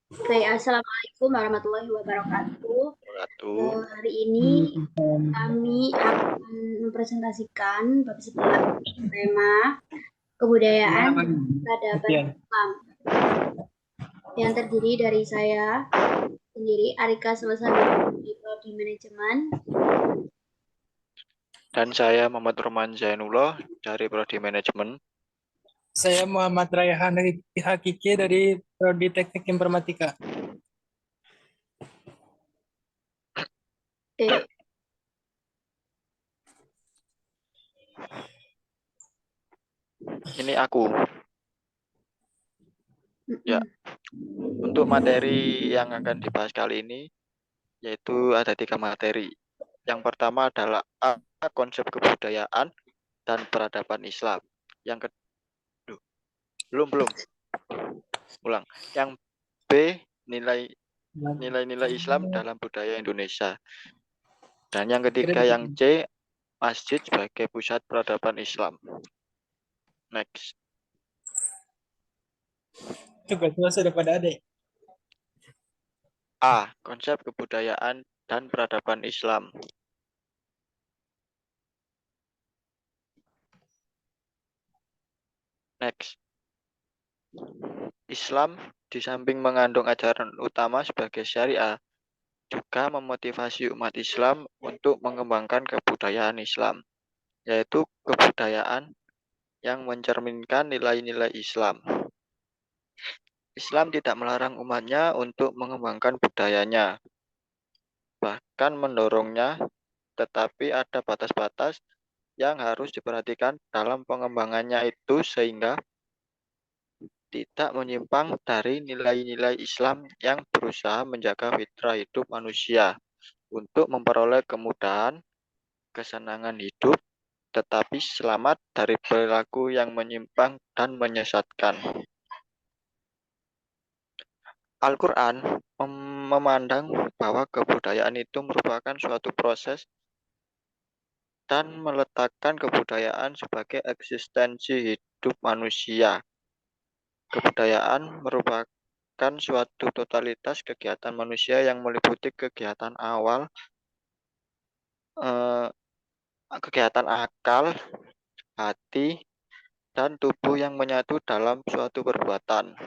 Oke, Assalamualaikum warahmatullahi wabarakatuh. Wabarakatuh. Hari ini kami akan mempresentasikan bab 11 tema kebudayaan dan peradaban Islam yang terdiri dari saya sendiri, Arika Selesai dari Prodi Manajemen. Dan saya Muhammad Roman Zainullah dari Prodi Manajemen. Saya Muhammad Raihan Hakiki dari Prodi Teknik Informatika. Oke. Ini aku. Ya, untuk materi yang akan dibahas kali ini, yaitu ada 3 materi. Yang pertama adalah A, konsep kebudayaan dan peradaban Islam. Yang kedua, belum. Ulang. Yang B, nilai-nilai Islam dalam budaya Indonesia. Dan yang ketiga, yang C, masjid sebagai pusat peradaban Islam. Next. Tugasnya sudah pada ada. A, konsep kebudayaan dan peradaban Islam. Next. Islam di samping mengandung ajaran utama sebagai syariah, juga memotivasi umat Islam untuk mengembangkan kebudayaan Islam, yaitu kebudayaan yang mencerminkan nilai-nilai Islam. Islam tidak melarang umatnya untuk mengembangkan budayanya, bahkan mendorongnya, tetapi ada batas-batas yang harus diperhatikan dalam pengembangannya itu sehingga tidak menyimpang dari nilai-nilai Islam yang berusaha menjaga fitrah hidup manusia untuk memperoleh kemudahan, kesenangan hidup, tetapi selamat dari perilaku yang menyimpang dan menyesatkan. Al-Quran memandang bahwa kebudayaan itu merupakan suatu proses dan meletakkan kebudayaan sebagai eksistensi hidup manusia. Kebudayaan merupakan suatu totalitas kegiatan manusia yang meliputi kegiatan awal, kegiatan akal, hati, dan tubuh yang menyatu dalam suatu perbuatan.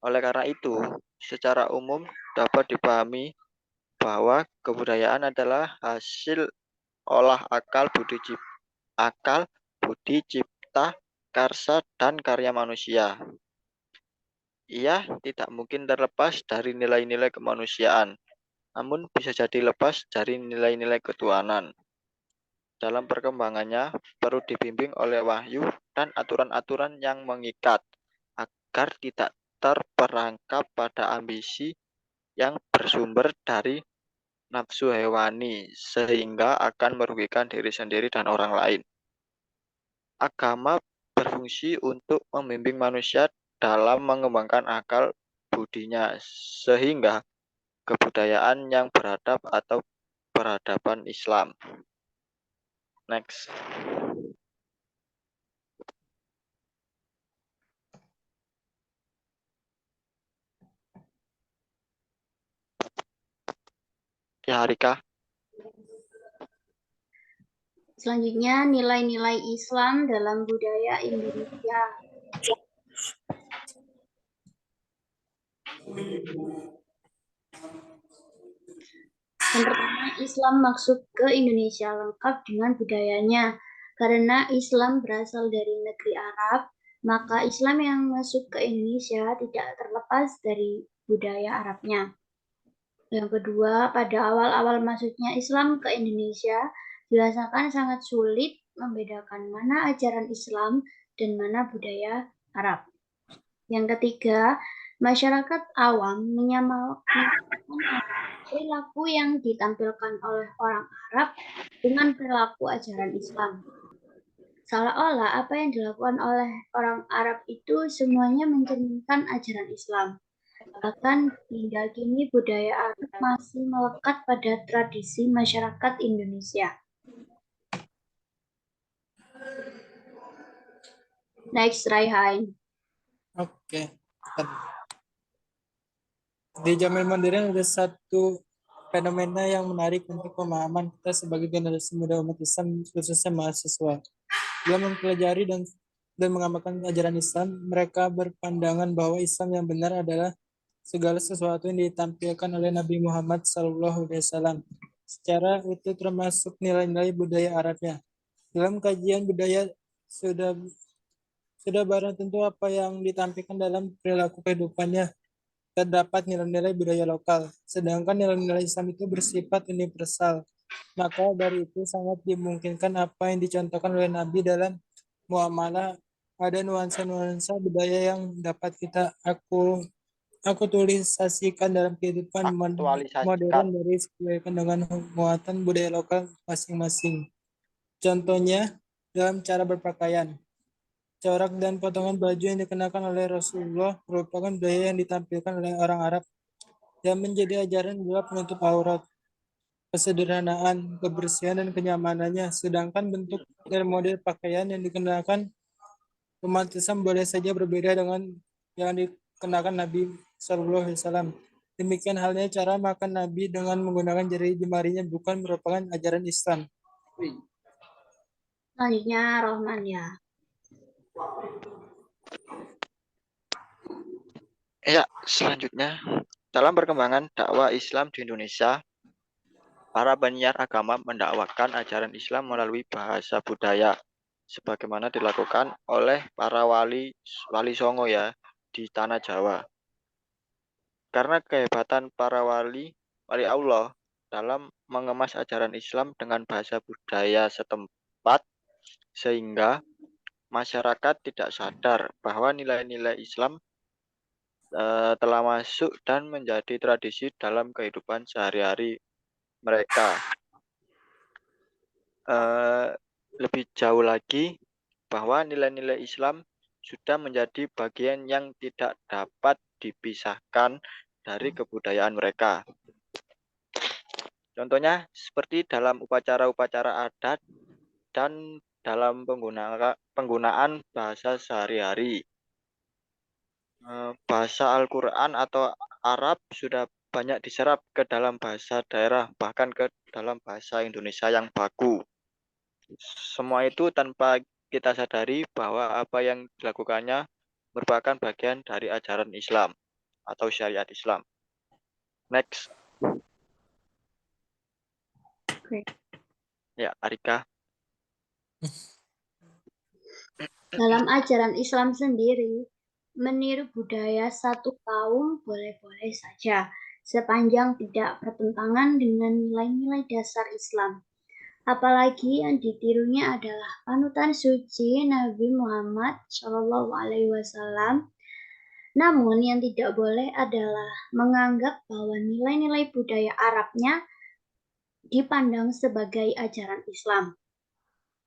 Oleh karena itu, secara umum dapat dipahami bahwa kebudayaan adalah hasil olah akal, budi cipta, karsa, dan karya manusia. Ia tidak mungkin terlepas dari nilai-nilai kemanusiaan, namun bisa jadi lepas dari nilai-nilai ketuhanan. Dalam perkembangannya, perlu dibimbing oleh wahyu dan aturan-aturan yang mengikat, agar tidak terperangkap pada ambisi yang bersumber dari nafsu hewani, sehingga akan merugikan diri sendiri dan orang lain. Agama berfungsi untuk membimbing manusia dalam mengembangkan akal budinya, sehingga kebudayaan yang beradab atau peradaban Islam. Next. Ya, Rika. Selanjutnya, nilai-nilai Islam dalam budaya Indonesia. Yang pertama, Islam masuk ke Indonesia lengkap dengan budayanya. Karena Islam berasal dari negeri Arab, maka Islam yang masuk ke Indonesia tidak terlepas dari budaya Arabnya. Yang kedua, pada awal-awal masuknya Islam ke Indonesia, dirasakan sangat sulit membedakan mana ajaran Islam dan mana budaya Arab. Yang ketiga, masyarakat awam menyamakan perilaku yang ditampilkan oleh orang Arab dengan perilaku ajaran Islam. Seolah-olah apa yang dilakukan oleh orang Arab itu semuanya mencerminkan ajaran Islam. Bahkan hingga kini budaya Arab masih melekat pada tradisi masyarakat Indonesia. Next, Raihan. Oke. Di zaman modern ada satu fenomena yang menarik untuk pemahaman kita sebagai generasi muda umat Islam, khususnya mahasiswa. Dalam mempelajari dan mengamalkan ajaran Islam, mereka berpandangan bahwa Islam yang benar adalah segala sesuatu yang ditampilkan oleh Nabi Muhammad SAW. Secara itu termasuk nilai-nilai budaya Arabnya. Dalam kajian budaya sudah sudah barang tentu apa yang ditampilkan dalam perilaku kehidupannya terdapat nilai-nilai budaya lokal, sedangkan nilai-nilai Islam itu bersifat universal. Maka dari itu sangat dimungkinkan apa yang dicontohkan oleh Nabi dalam muamalah ada nuansa-nuansa budaya yang dapat aku tulisasikan dalam kehidupan modern Aktualisasikan. dari sesuaikan dengan muatan budaya lokal masing-masing. Contohnya dalam cara berpakaian. Corak dan potongan baju yang dikenakan oleh Rasulullah merupakan budaya yang ditampilkan oleh orang Arab yang menjadi ajaran adalah penutup aurat, kesederhanaan, kebersihan, dan kenyamanannya. Sedangkan bentuk dan model pakaian yang dikenakan umat Islam boleh saja berbeda dengan yang dikenakan Nabi Shallallahu Alaihi Wasallam. Demikian halnya cara makan Nabi dengan menggunakan jari jemarinya bukan merupakan ajaran Islam. Selanjutnya Rohman ya. Ya, selanjutnya dalam perkembangan dakwah Islam di Indonesia, para penyiar agama mendakwakan ajaran Islam melalui bahasa budaya, sebagaimana dilakukan oleh para wali songo ya di tanah Jawa. Karena kehebatan para wali Allah dalam mengemas ajaran Islam dengan bahasa budaya setempat, sehingga masyarakat tidak sadar bahwa nilai-nilai Islam telah masuk dan menjadi tradisi dalam kehidupan sehari-hari mereka. Lebih jauh lagi, bahwa nilai-nilai Islam sudah menjadi bagian yang tidak dapat dipisahkan dari kebudayaan mereka. Contohnya seperti dalam upacara-upacara adat dan dalam penggunaan bahasa sehari-hari. Bahasa Al-Quran atau Arab sudah banyak diserap ke dalam bahasa daerah, bahkan ke dalam bahasa Indonesia yang baku. Semua itu tanpa kita sadari bahwa apa yang dilakukannya merupakan bagian dari ajaran Islam atau syariat Islam. Next. Oke. Ya, Arika. Dalam ajaran Islam sendiri, meniru budaya satu kaum boleh-boleh saja, sepanjang tidak bertentangan dengan nilai-nilai dasar Islam. Apalagi yang ditirunya adalah panutan suci Nabi Muhammad SAW. Namun yang tidak boleh adalah menganggap bahwa nilai-nilai budaya Arabnya dipandang sebagai ajaran Islam.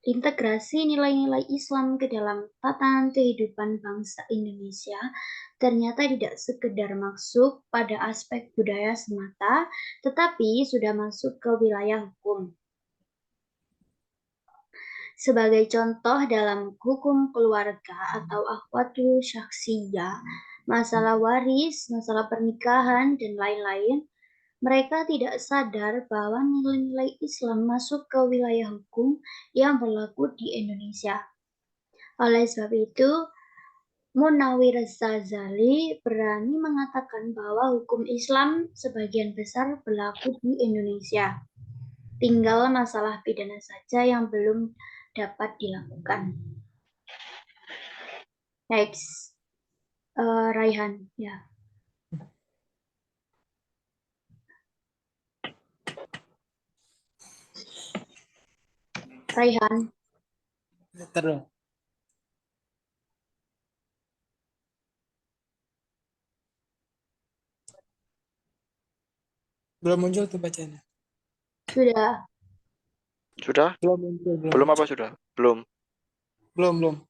Integrasi nilai-nilai Islam ke dalam tatanan kehidupan bangsa Indonesia ternyata tidak sekedar masuk pada aspek budaya semata, tetapi sudah masuk ke wilayah hukum. Sebagai contoh dalam hukum keluarga atau akhwatul syakhsiyah, masalah waris, masalah pernikahan, dan lain-lain, mereka tidak sadar bahwa nilai-nilai Islam masuk ke wilayah hukum yang berlaku di Indonesia. Oleh sebab itu, Munawir Ghazali berani mengatakan bahwa hukum Islam sebagian besar berlaku di Indonesia. Tinggal masalah pidana saja yang belum dapat dilakukan. Next, Raihan, ya. Raihan. Terus. Belum muncul tuh bacanya. Sudah. Sudah? Belum muncul. Belum apa sudah? Belum. Belum.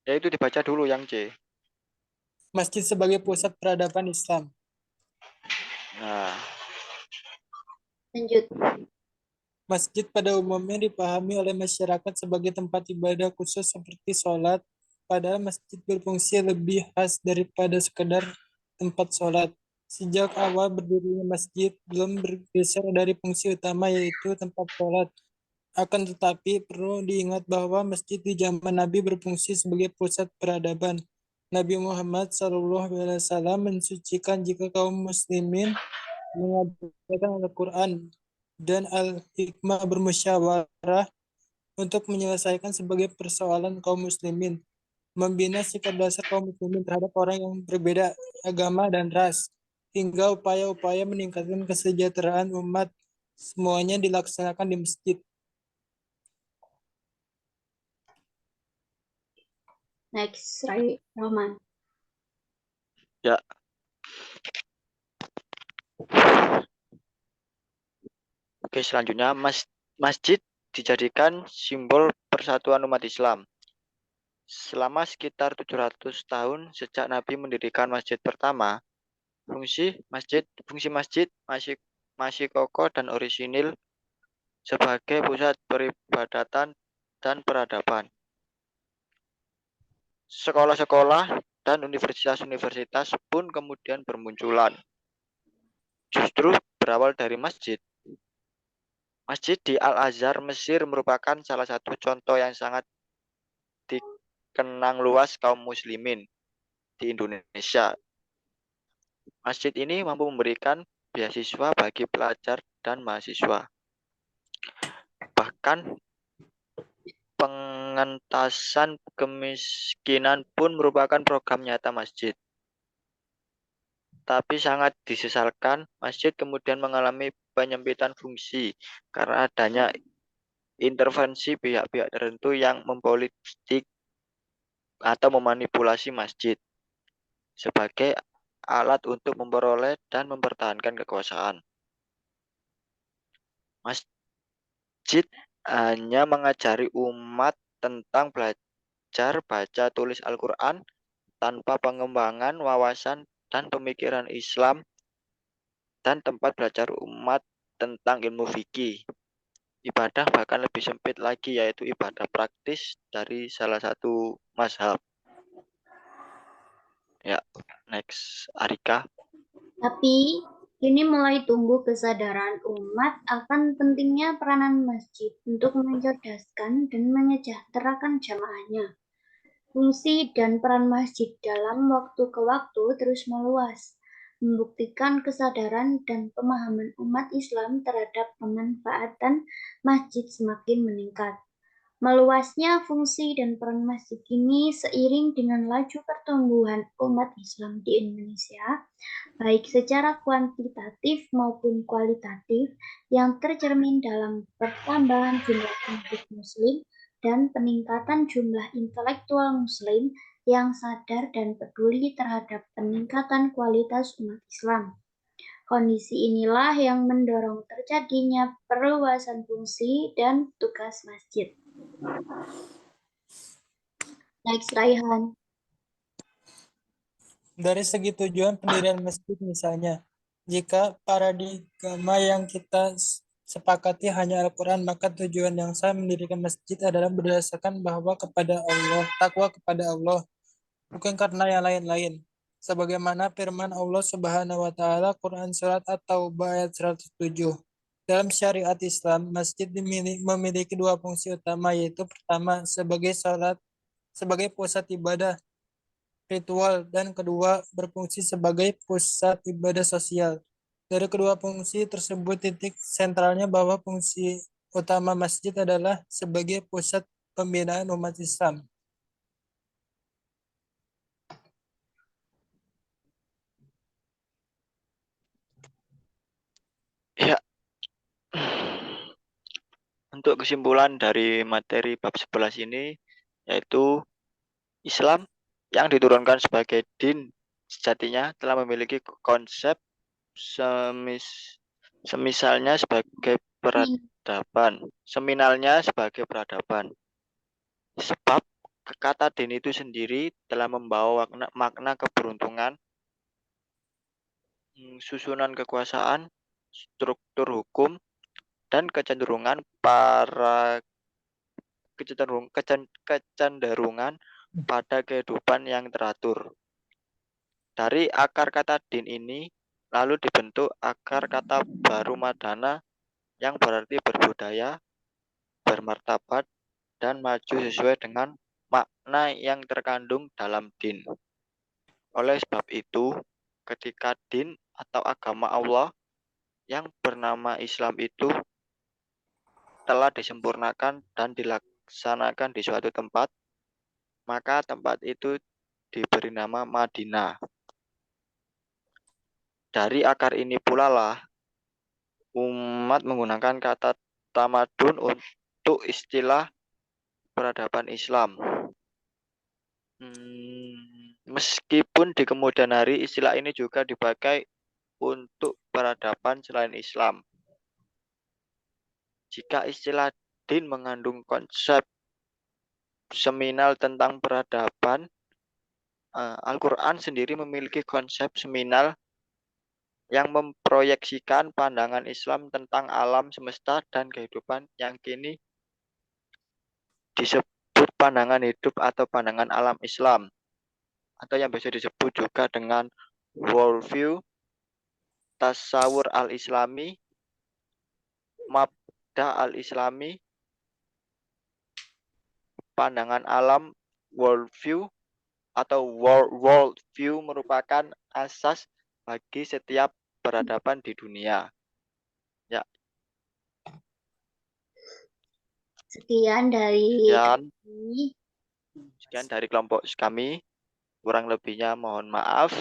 Ya itu dibaca dulu yang C. Masjid sebagai pusat peradaban Islam. Nah, Lanjut. Masjid pada umumnya dipahami oleh masyarakat sebagai tempat ibadah khusus seperti sholat, padahal masjid berfungsi lebih khas daripada sekedar tempat sholat. Sejak awal berdirinya masjid belum bergeser dari fungsi utama yaitu tempat sholat. Akan tetapi perlu diingat bahwa masjid di zaman Nabi berfungsi sebagai pusat peradaban. Nabi Muhammad SAW mensucikan jika kaum muslimin mengajarkan Al-Quran dan Al-Hikmah bermusyawarah untuk menyelesaikan sebagai persoalan kaum muslimin, membina sikap dasar kaum muslimin terhadap orang yang berbeda agama dan ras, hingga upaya-upaya meningkatkan kesejahteraan umat semuanya dilaksanakan di masjid. Next, Rai Rahman. Ya. Oke, selanjutnya masjid dijadikan simbol persatuan umat Islam. Selama sekitar 700 tahun sejak Nabi mendirikan masjid pertama, fungsi masjid masih kokoh dan orisinil sebagai pusat peribadatan dan peradaban. Sekolah-sekolah dan universitas-universitas pun kemudian bermunculan. Justru berawal dari masjid. Masjid di Al-Azhar, Mesir merupakan salah satu contoh yang sangat dikenang luas kaum muslimin di Indonesia. Masjid ini mampu memberikan beasiswa bagi pelajar dan mahasiswa. Bahkan pengentasan kemiskinan pun merupakan program nyata masjid. Tapi sangat disesalkan, masjid kemudian mengalami penyempitan fungsi karena adanya intervensi pihak-pihak tertentu yang mempolitik atau memanipulasi masjid sebagai alat untuk memperoleh dan mempertahankan kekuasaan. Masjid hanya mengajari umat tentang belajar baca tulis Al-Quran tanpa pengembangan wawasan dan pemikiran Islam dan tempat belajar umat tentang ilmu fikih. Ibadah bahkan lebih sempit lagi, yaitu ibadah praktis dari salah satu mazhab. Ya, next, Arika. Tapi kini mulai tumbuh kesadaran umat akan pentingnya peranan masjid untuk mencerdaskan dan menyejahterakan jamaahnya. Fungsi dan peran masjid dalam waktu ke waktu terus meluas, membuktikan kesadaran dan pemahaman umat Islam terhadap pemanfaatan masjid semakin meningkat. Meluasnya fungsi dan peran masjid ini seiring dengan laju pertumbuhan umat Islam di Indonesia, baik secara kuantitatif maupun kualitatif, yang tercermin dalam pertambahan jumlah penduduk Muslim dan peningkatan jumlah intelektual Muslim yang sadar dan peduli terhadap peningkatan kualitas umat Islam. Kondisi inilah yang mendorong terjadinya perluasan fungsi dan tugas masjid. Next, Raihan. Dari segi tujuan pendirian masjid misalnya, jika paradigma yang kita sepakati hanya Al-Quran, maka tujuan yang sah mendirikan masjid adalah berdasarkan bahwa kepada Allah, takwa kepada Allah, bukan karena yang lain-lain. Sebagaimana firman Allah Subhanahu wa taala Quran surat At-Taubah ayat 107. Dalam syariat Islam, masjid memiliki dua fungsi utama, yaitu pertama sebagai pusat ibadah ritual, dan kedua berfungsi sebagai pusat ibadah sosial. Dari kedua fungsi tersebut, titik sentralnya bahwa fungsi utama masjid adalah sebagai pusat pembinaan umat Islam. Ya. Untuk kesimpulan dari materi bab 11 ini, yaitu Islam yang diturunkan sebagai din sejatinya telah memiliki konsep semisalnya sebagai peradaban, seminalnya sebagai peradaban. Sebab kata din itu sendiri telah membawa makna keberuntungan, susunan kekuasaan, struktur hukum, dan kecenderungan pada kehidupan yang teratur. Dari akar kata din ini, lalu dibentuk akar kata baru madana yang berarti berbudaya, bermartabat, dan maju sesuai dengan makna yang terkandung dalam din. Oleh sebab itu, ketika din atau agama Allah yang bernama Islam itu telah disempurnakan dan dilaksanakan di suatu tempat, maka tempat itu diberi nama Madinah. Dari akar ini pula lah umat menggunakan kata tamadun untuk istilah peradaban Islam. Meskipun di kemudian hari istilah ini juga dipakai untuk peradaban selain Islam. Jika istilah din mengandung konsep seminal tentang peradaban, Al-Quran sendiri memiliki konsep seminal yang memproyeksikan pandangan Islam tentang alam semesta dan kehidupan yang kini disebut pandangan hidup atau pandangan alam Islam, atau yang bisa disebut juga dengan worldview, tasawur al-Islami, mabda al-Islami, pandangan alam, worldview, atau worldview merupakan asas bagi setiap peradaban di dunia. Ya. Sekian dari kelompok kami. Kurang lebihnya mohon maaf.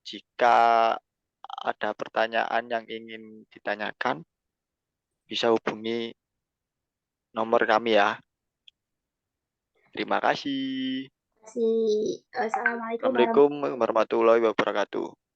Jika ada pertanyaan yang ingin ditanyakan, bisa hubungi nomor kami ya. Terima kasih. Assalamualaikum Assalamualaikum warahmatullahi wabarakatuh.